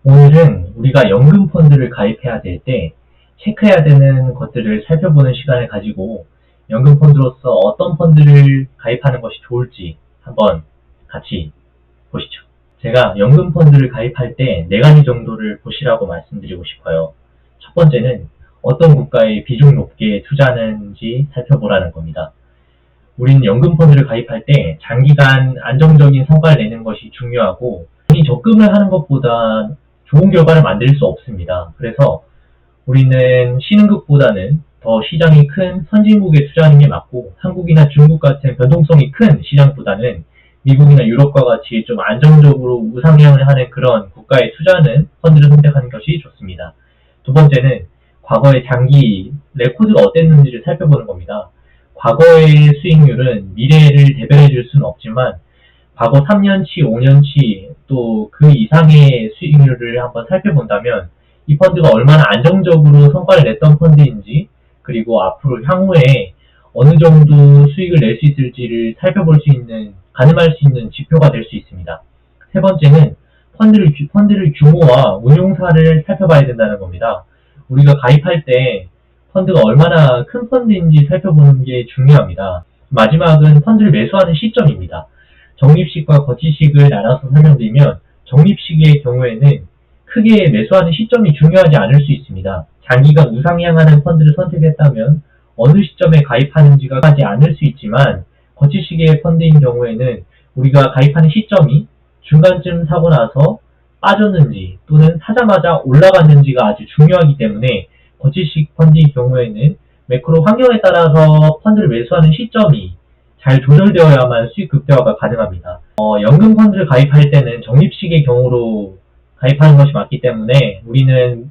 오늘은 우리가 연금 펀드를 가입해야 될 때 체크해야 되는 것들을 살펴보는 시간을 가지고 연금 펀드로서 어떤 펀드를 가입하는 것이 좋을지 한번 같이 보시죠. 제가 연금 펀드를 가입할 때 4가지 정도를 보시라고 말씀드리고 싶어요. 첫 번째는 어떤 국가에 비중 높게 투자하는지 살펴보라는 겁니다. 우리는 연금 펀드를 가입할 때 장기간 안정적인 성과를 내는 것이 중요하고, 돈이 적금을 하는 것보다 좋은 결과를 만들 수 없습니다. 그래서 우리는 신흥국보다는 더 시장이 큰 선진국에 투자하는 게 맞고, 한국이나 중국 같은 변동성이 큰 시장보다는 미국이나 유럽과 같이 좀 안정적으로 우상향을 하는 그런 국가에 투자하는 펀드를 선택하는 것이 좋습니다. 두 번째는 과거의 장기 레코드가 어땠는지를 살펴보는 겁니다. 과거의 수익률은 미래를 대변해 줄 수는 없지만 과거 3년치, 5년치 또 그 이상의 수익률을 한번 살펴본다면 이 펀드가 얼마나 안정적으로 성과를 냈던 펀드인지, 그리고 앞으로 향후에 어느 정도 수익을 낼 수 있을지를 살펴볼 수 있는, 가늠할 수 있는 지표가 될 수 있습니다. 세 번째는 펀드를 규모와 운용사를 살펴봐야 된다는 겁니다. 우리가 가입할 때 펀드가 얼마나 큰 펀드인지 살펴보는 게 중요합니다. 마지막은 펀드를 매수하는 시점입니다. 적립식과 거치식을 나눠서 설명드리면, 적립식의 경우에는 크게 매수하는 시점이 중요하지 않을 수 있습니다. 장기간 우상향하는 펀드를 선택했다면 어느 시점에 가입하는지가 하지 않을 수 있지만, 거치식의 펀드인 경우에는 우리가 가입하는 시점이 중간쯤 사고 나서 빠졌는지 또는 사자마자 올라갔는지가 아주 중요하기 때문에, 거치식 펀드의 경우에는 매크로 환경에 따라서 펀드를 매수하는 시점이 잘 조절되어야만 수익 극대화가 가능합니다. 연금 펀드를 가입할 때는 적립식의 경우로 가입하는 것이 맞기 때문에 우리는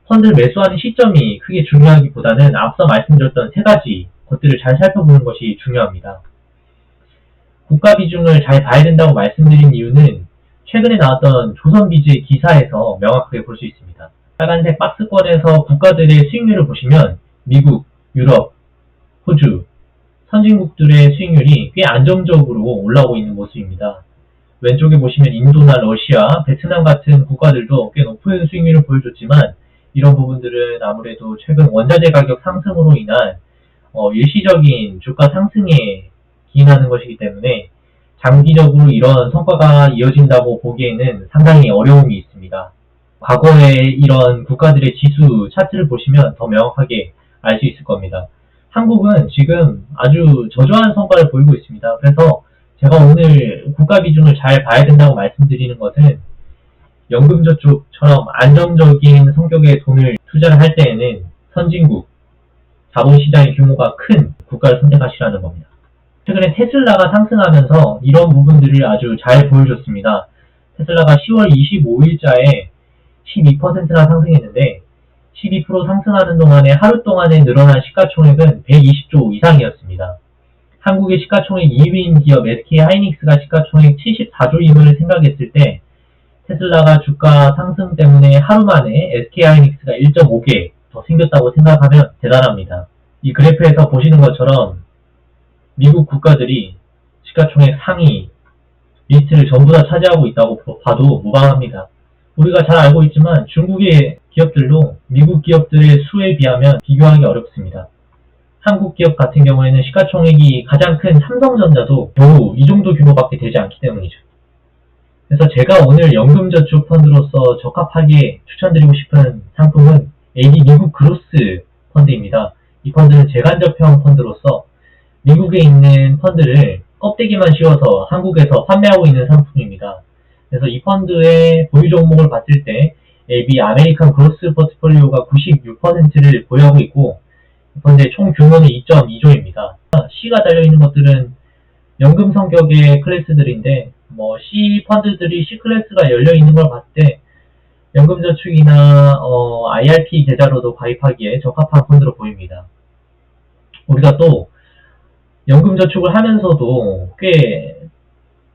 펀드를 매수하는 시점이 크게 중요하기보다는 앞서 말씀드렸던 3가지 것들을 잘 살펴보는 것이 중요합니다. 국가 비중을 잘 봐야 된다고 말씀드린 이유는 최근에 나왔던 조선비즈의 기사에서 명확하게 볼 수 있습니다. 빨간색 박스권에서 국가들의 수익률을 보시면 미국, 유럽, 호주, 선진국들의 수익률이 꽤 안정적으로 올라오고 있는 모습입니다. 왼쪽에 보시면 인도나 러시아, 베트남 같은 국가들도 꽤 높은 수익률을 보여줬지만, 이런 부분들은 아무래도 최근 원자재 가격 상승으로 인한 일시적인 주가 상승에 기인하는 것이기 때문에 장기적으로 이런 성과가 이어진다고 보기에는 상당히 어려움이 있습니다. 과거에 이런 국가들의 지수 차트를 보시면 더 명확하게 알 수 있을 겁니다. 한국은 지금 아주 저조한 성과를 보이고 있습니다. 그래서 제가 오늘 국가 비중을 잘 봐야 된다고 말씀드리는 것은, 연금저축처럼 안정적인 성격의 돈을 투자를 할 때에는 선진국, 자본시장의 규모가 큰 국가를 선택하시라는 겁니다. 최근에 테슬라가 상승하면서 이런 부분들을 아주 잘 보여줬습니다. 테슬라가 10월 25일자에 12%나 상승했는데, 12% 상승하는 동안에 하루 동안에 늘어난 시가총액은 120조 이상이었습니다. 한국의 시가총액 2위인 기업 SK하이닉스가 시가총액 74조임을 생각했을 때, 테슬라가 주가 상승 때문에 하루 만에 SK하이닉스가 1.5개 더 생겼다고 생각하면 대단합니다. 이 그래프에서 보시는 것처럼 미국 국가들이 시가총액 상위 리스트를 전부 다 차지하고 있다고 봐도 무방합니다. 우리가 잘 알고 있지만 중국의 기업들도 미국 기업들의 수에 비하면 비교하기 어렵습니다. 한국 기업 같은 경우에는 시가총액이 가장 큰 삼성전자도 겨우 이 정도 규모밖에 되지 않기 때문이죠. 그래서 제가 오늘 연금저축 펀드로서 적합하게 추천드리고 싶은 상품은 AB 미국 그로스 펀드입니다. 이 펀드는 재간접형 펀드로서 미국에 있는 펀드를 껍데기만 씌워서 한국에서 판매하고 있는 상품입니다. 그래서 이 펀드의 보유 종목을 봤을 때 AB 아메리칸 그로스 포트폴리오가 96%를 보유하고 있고, 이 펀드의 총 규모는 2.2조입니다. C가 달려있는 것들은 연금 성격의 클래스들인데, C 펀드들이 C 클래스가 열려있는 걸 봤을 때 연금저축이나 IRP 계좌로도 가입하기에 적합한 펀드로 보입니다. 우리가 또 연금저축을 하면서도 꽤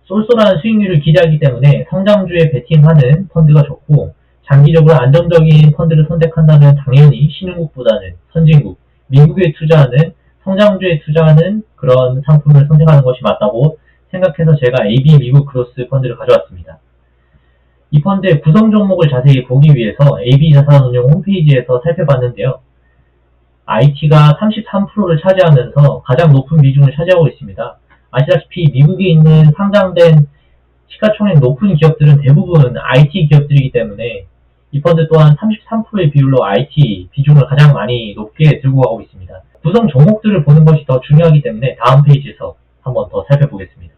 쏠쏠한 수익률을 기대하기 때문에 성장주에 베팅하는 펀드가 좋고, 장기적으로 안정적인 펀드를 선택한다면 당연히 신흥국보다는 선진국, 미국에 투자하는, 성장주에 투자하는 그런 상품을 선택하는 것이 맞다고 생각해서 제가 AB 미국 그로스 펀드를 가져왔습니다. 이 펀드의 구성 종목을 자세히 보기 위해서 AB자산운용 홈페이지에서 살펴봤는데요. IT가 33%를 차지하면서 가장 높은 비중을 차지하고 있습니다. 아시다시피 미국에 있는 상장된 시가총액 높은 기업들은 대부분 IT 기업들이기 때문에 이 펀드 또한 33%의 비율로 IT 비중을 가장 많이 높게 들고 가고 있습니다. 구성 종목들을 보는 것이 더 중요하기 때문에 다음 페이지에서 한번 더 살펴보겠습니다.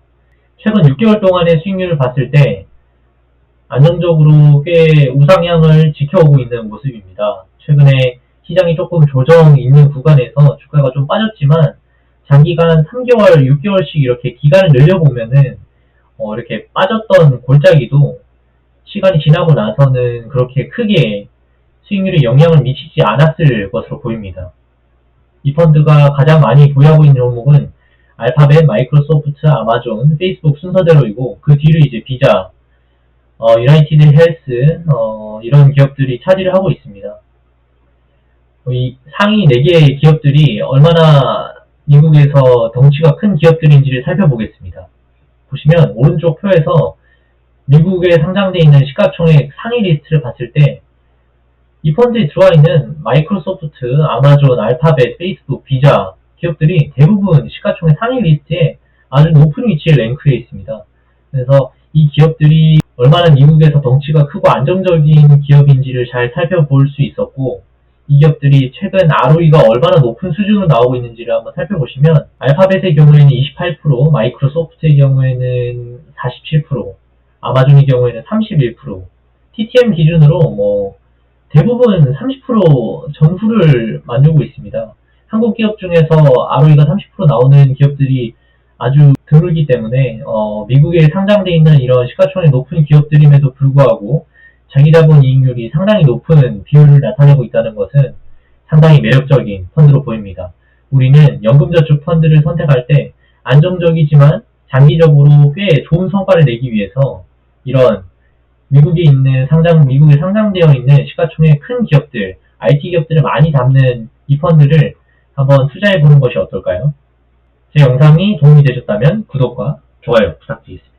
최근 6개월 동안의 수익률을 봤을 때 안정적으로 꽤 우상향을 지켜오고 있는 모습입니다. 최근에 시장이 조금 조정 있는 구간에서 주가가 좀 빠졌지만 장기간 3개월, 6개월씩 이렇게 기간을 늘려보면은 이렇게 빠졌던 골짜기도 시간이 지나고 나서는 그렇게 크게 수익률에 영향을 미치지 않았을 것으로 보입니다. 이 펀드가 가장 많이 보유하고 있는 종목은 알파벳, 마이크로소프트, 아마존, 페이스북 순서대로이고 그 뒤를 이제 비자, 유나이티드 헬스 이런 기업들이 차지를 하고 있습니다. 이 상위 4개의 기업들이 얼마나 미국에서 덩치가 큰 기업들인지를 살펴보겠습니다. 보시면 오른쪽 표에서 미국에 상장되어 있는 시가총액 상위 리스트를 봤을 때 이 펀드에 들어와 있는 마이크로소프트, 아마존, 알파벳, 페이스북, 비자 기업들이 대부분 시가총액 상위 리스트에 아주 높은 위치에 랭크해 있습니다. 그래서 이 기업들이 얼마나 미국에서 덩치가 크고 안정적인 기업인지를 잘 살펴볼 수 있었고 이 기업들이 최근 ROE가 얼마나 높은 수준으로 나오고 있는지를 한번 살펴보시면 알파벳의 경우에는 28%, 마이크로소프트의 경우에는 47%, 아마존의 경우에는 31%, TTM 기준으로 대부분 30% 점수를 만들고 있습니다. 한국 기업 중에서 ROE가 30% 나오는 기업들이 아주 드물기 때문에 미국에 상장되어 있는 이런 시가총액 높은 기업들임에도 불구하고 자기자본 이익률이 상당히 높은 비율을 나타내고 있다는 것은 상당히 매력적인 펀드로 보입니다. 우리는 연금저축 펀드를 선택할 때 안정적이지만 장기적으로 꽤 좋은 성과를 내기 위해서 이런 미국에 상장되어 있는 시가총액 큰 기업들, IT 기업들을 많이 담는 이 펀드를 한번 투자해보는 것이 어떨까요? 제 영상이 도움이 되셨다면 구독과 좋아요 부탁드리겠습니다.